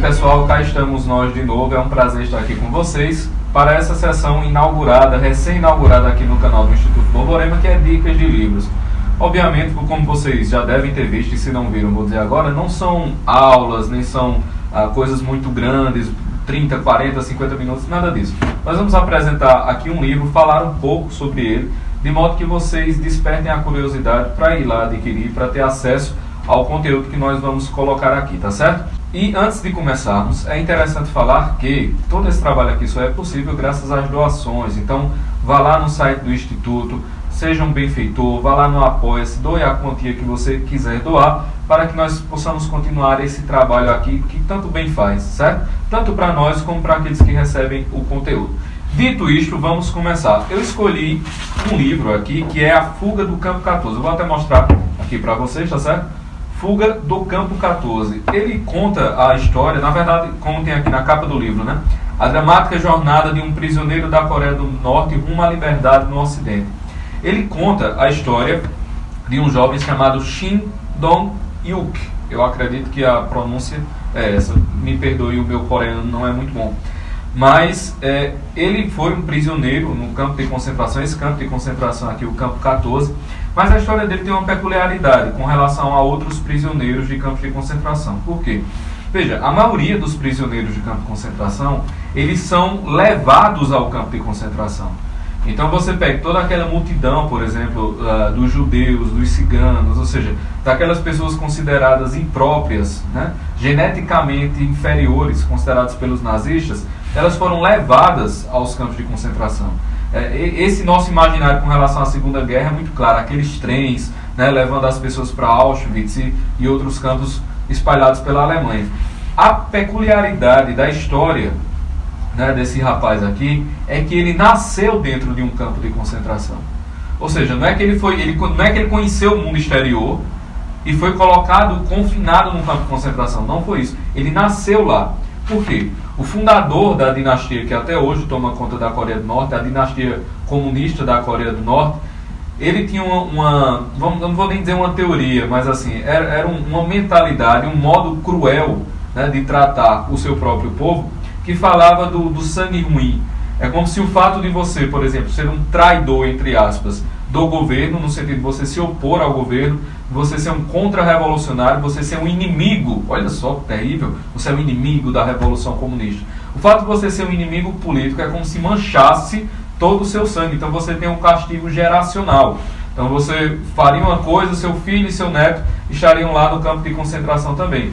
pessoal, cá estamos nós de novo, é um prazer estar aqui com vocês para essa sessão inaugurada, recém-inaugurada aqui no canal do Instituto Borborema, que é Dicas de Livros. Obviamente, como vocês já devem ter visto, e se não viram, vou dizer agora, não são aulas, nem são coisas muito grandes, 30, 40, 50 minutos, nada disso. Nós vamos apresentar aqui um livro, falar um pouco sobre ele, de modo que vocês despertem a curiosidade para ir lá adquirir, para ter acesso ao conteúdo que nós vamos colocar aqui, tá certo? E antes de começarmos, é interessante falar que todo esse trabalho aqui só é possível graças às doações. Então, vá lá no site do Instituto, seja um benfeitor, vá lá no Apoia-se, doe a quantia que você quiser doar, para que nós possamos continuar esse trabalho aqui que tanto bem faz, certo? Tanto para nós como para aqueles que recebem o conteúdo. Dito isto, vamos começar. Eu escolhi um livro aqui que é A Fuga do Campo 14. Eu vou até mostrar aqui para vocês, tá certo? Fuga do Campo 14. Ele conta a história, na verdade, como tem aqui na capa do livro, né? A dramática jornada de um prisioneiro da Coreia do Norte rumo à liberdade no Ocidente. Ele conta a história de um jovem chamado Shin Dong-hyuk. Eu acredito que a pronúncia é essa. Me perdoe, o meu coreano não é muito bom. Mas ele foi um prisioneiro no campo de concentração. Esse campo de concentração aqui, o Campo 14. Mas a história dele tem uma peculiaridade com relação a outros prisioneiros de campos de concentração. Por quê? Veja, a maioria dos prisioneiros de campo de concentração, eles são levados ao campo de concentração. Então você pega toda aquela multidão, por exemplo, dos judeus, dos ciganos, ou seja, daquelas pessoas consideradas impróprias, né, geneticamente inferiores, consideradas pelos nazistas, elas foram levadas aos campos de concentração. Esse nosso imaginário com relação à Segunda Guerra é muito claro, aqueles trens, né, levando as pessoas para Auschwitz e outros campos espalhados pela Alemanha. A peculiaridade da história, né, desse rapaz aqui é que ele nasceu dentro de um campo de concentração. Ou seja, não é que ele conheceu o mundo exterior e foi colocado, confinado num campo de concentração. Não foi isso. Ele nasceu lá. Por quê? O fundador da dinastia que até hoje toma conta da Coreia do Norte, a dinastia comunista da Coreia do Norte, ele tinha não vou nem dizer uma teoria, mas assim, era uma mentalidade, um modo cruel, né, de tratar o seu próprio povo, que falava do sangue ruim. É como se o fato de você, por exemplo, ser um traidor, entre aspas, do governo, no sentido de você se opor ao governo, você ser um contra-revolucionário, você ser um inimigo, olha só que terrível, você é um inimigo da Revolução Comunista. O fato de você ser um inimigo político é como se manchasse todo o seu sangue, então você tem um castigo geracional. Então você faria uma coisa, seu filho e seu neto estariam lá no campo de concentração também.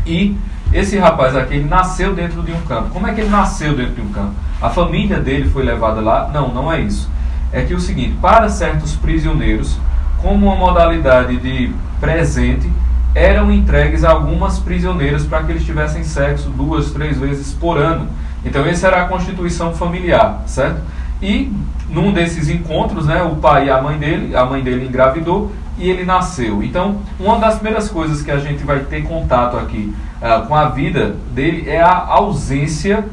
E esse rapaz aqui, ele nasceu dentro de um campo. Como é que ele nasceu dentro de um campo? A família dele foi levada lá? Não, não é isso. É que o seguinte, para certos prisioneiros, como uma modalidade de presente, eram entregues algumas prisioneiras para que eles tivessem sexo 2, 3 vezes por ano. Então essa era a constituição familiar, certo? E num desses encontros, né, o pai e a mãe dele engravidou e ele nasceu. Então, uma das primeiras coisas que a gente vai ter contato aqui com a vida dele é a ausência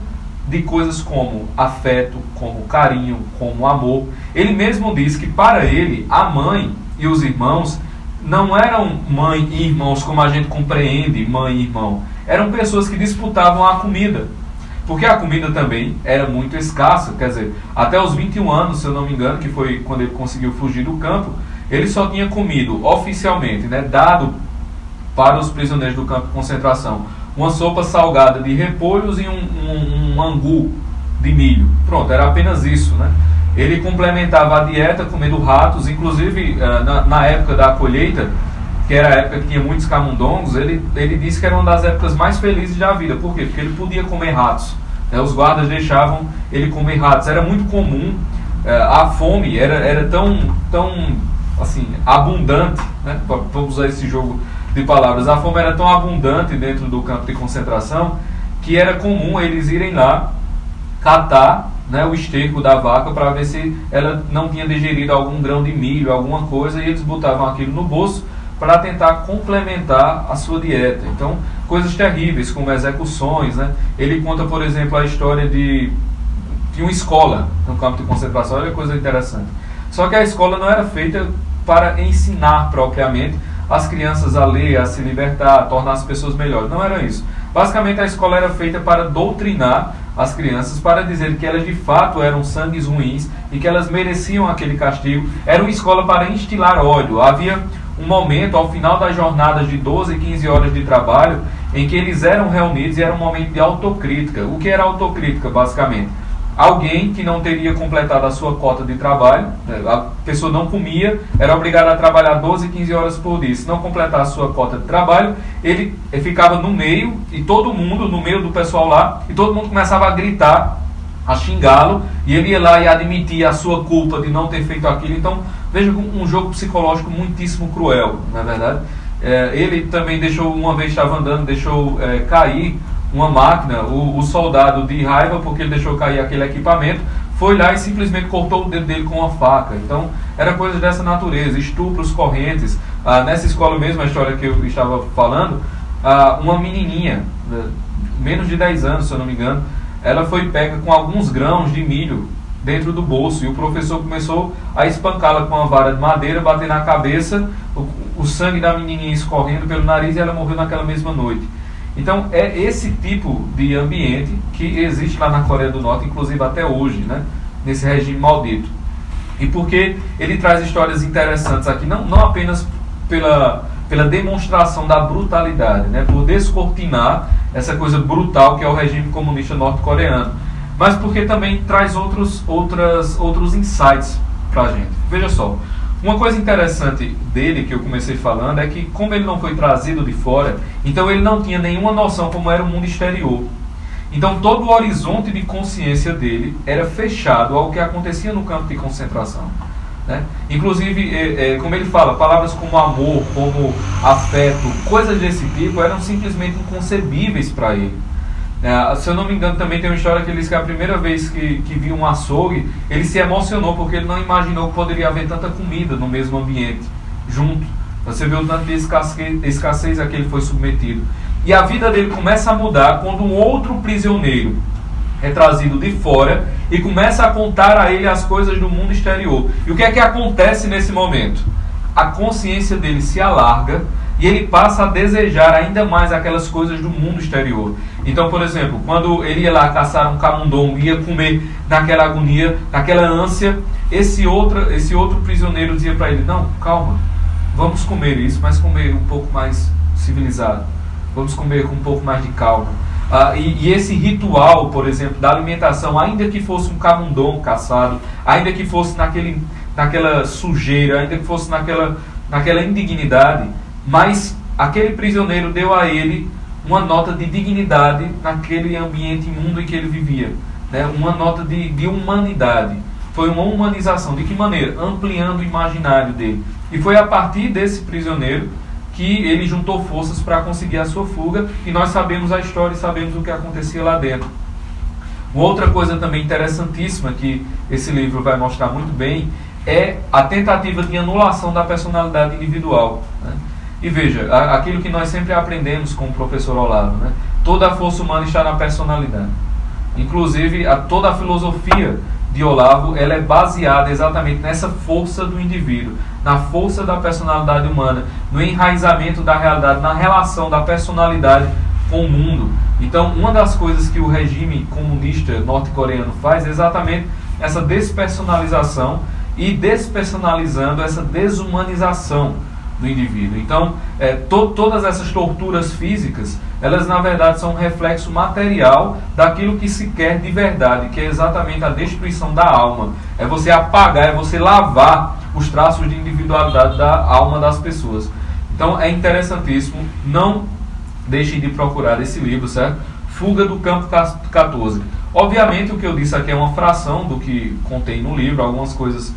de coisas como afeto, como carinho, como amor. Ele mesmo diz que para ele, a mãe e os irmãos não eram mãe e irmãos como a gente compreende mãe e irmão. Eram pessoas que disputavam a comida. Porque a comida também era muito escassa, quer dizer, até os 21 anos, se eu não me engano, que foi quando ele conseguiu fugir do campo, ele só tinha comido oficialmente, né, dado para os prisioneiros do campo de concentração, uma sopa salgada de repolhos e um angu de milho. Pronto, era apenas isso, né? Ele complementava a dieta comendo ratos, inclusive na época da colheita, que era a época que tinha muitos camundongos, ele disse que era uma das épocas mais felizes da vida. Por quê? Porque ele podia comer ratos. Os guardas deixavam ele comer ratos. Era muito comum, a fome era tão assim, abundante, né? Vamos usar esse jogo de palavras. A fome era tão abundante dentro do campo de concentração que era comum eles irem lá catar, né, o esterco da vaca para ver se ela não tinha digerido algum grão de milho, alguma coisa, e eles botavam aquilo no bolso para tentar complementar a sua dieta. Então, coisas terríveis, como execuções, né? Ele conta, por exemplo, a história de uma escola no campo de concentração. Olha que coisa interessante. Só que a escola não era feita para ensinar propriamente as crianças a ler, a se libertar, a tornar as pessoas melhores. Não era isso. Basicamente a escola era feita para doutrinar as crianças, para dizer que elas de fato eram sangues ruins e que elas mereciam aquele castigo. Era uma escola para instilar ódio. Havia um momento ao final das jornadas de 12, 15 horas de trabalho em que eles eram reunidos e era um momento de autocrítica. O que era autocrítica, basicamente? Alguém que não teria completado a sua cota de trabalho, a pessoa não comia, era obrigado a trabalhar 12, 15 horas por dia. Se não completar a sua cota de trabalho, ele ficava no meio, e todo mundo, no meio do pessoal lá, e todo mundo começava a gritar, a xingá-lo, e ele ia lá e admitia a sua culpa de não ter feito aquilo. Então, veja um jogo psicológico muitíssimo cruel, não é verdade? Ele também deixou, uma vez estava andando, deixou cair uma máquina, o soldado de raiva, porque ele deixou cair aquele equipamento, foi lá e simplesmente cortou o dedo dele com uma faca. Então, era coisa dessa natureza, estupros correntes. Nessa escola mesmo, a história que eu estava falando, uma menininha, menos de 10 anos, se eu não me engano, ela foi pega com alguns grãos de milho dentro do bolso, e o professor começou a espancá-la com uma vara de madeira, bater na cabeça, o sangue da menininha escorrendo pelo nariz, e ela morreu naquela mesma noite. Então é esse tipo de ambiente que existe lá na Coreia do Norte, inclusive até hoje, né? Nesse regime maldito. E porque ele traz histórias interessantes aqui, não apenas pela demonstração da brutalidade, né? Por descortinar essa coisa brutal que é o regime comunista norte-coreano, mas porque também traz outros insights para a gente. Veja só, uma coisa interessante dele, que eu comecei falando, é que como ele não foi trazido de fora, então ele não tinha nenhuma noção como era o mundo exterior. Então todo o horizonte de consciência dele era fechado ao que acontecia no campo de concentração, né? Inclusive, como ele fala, palavras como amor, como afeto, coisas desse tipo eram simplesmente inconcebíveis para ele. Se eu não me engano, também tem uma história que ele diz que a primeira vez que viu um açougue, ele se emocionou porque ele não imaginou que poderia haver tanta comida no mesmo ambiente, junto. Você vê o tanto de escassez a que ele foi submetido. E a vida dele começa a mudar quando um outro prisioneiro é trazido de fora e começa a contar a ele as coisas do mundo exterior. E o que é que acontece nesse momento? A consciência dele se alarga e ele passa a desejar ainda mais aquelas coisas do mundo exterior. Então, por exemplo, quando ele ia lá caçar um camundongo, ia comer naquela agonia, naquela ânsia, esse outro prisioneiro dizia para ele: não, calma, vamos comer isso, mas comer um pouco mais civilizado, vamos comer com um pouco mais de calma. E esse ritual, por exemplo, da alimentação, ainda que fosse um camundongo caçado, ainda que fosse naquela sujeira, ainda que fosse naquela indignidade, mas aquele prisioneiro deu a ele uma nota de dignidade naquele ambiente imundo em que ele vivia, né? Uma nota de humanidade. Foi uma humanização. De que maneira? Ampliando o imaginário dele. E foi a partir desse prisioneiro que ele juntou forças para conseguir a sua fuga, e nós sabemos a história e sabemos o que acontecia lá dentro. Uma outra coisa também interessantíssima que esse livro vai mostrar muito bem é a tentativa de anulação da personalidade individual, né? E veja, aquilo que nós sempre aprendemos com o professor Olavo, né? Toda a força humana está na personalidade. Inclusive, toda a filosofia de Olavo, ela é baseada exatamente nessa força do indivíduo, na força da personalidade humana, no enraizamento da realidade, na relação da personalidade com o mundo. Então, uma das coisas que o regime comunista norte-coreano faz é exatamente essa despersonalização e despersonalizando essa desumanização do indivíduo. Então, todas essas torturas físicas, elas na verdade são um reflexo material daquilo que se quer de verdade, que é exatamente a destruição da alma. É você apagar, é você lavar os traços de individualidade da alma das pessoas. Então, é interessantíssimo. Não deixem de procurar esse livro, certo? Fuga do Campo 14. Obviamente, o que eu disse aqui é uma fração do que contém no livro. Algumas coisas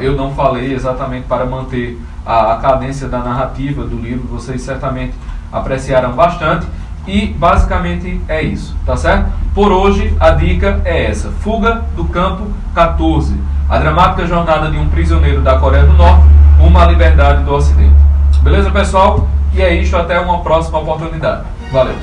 eu não falei exatamente para manter a cadência da narrativa do livro. Vocês certamente apreciaram bastante. E basicamente é isso, tá certo? Por hoje a dica é essa: Fuga do Campo 14, a dramática jornada de um prisioneiro da Coreia do Norte rumo à liberdade do Ocidente. Beleza, pessoal? E é isso, até uma próxima oportunidade. Valeu!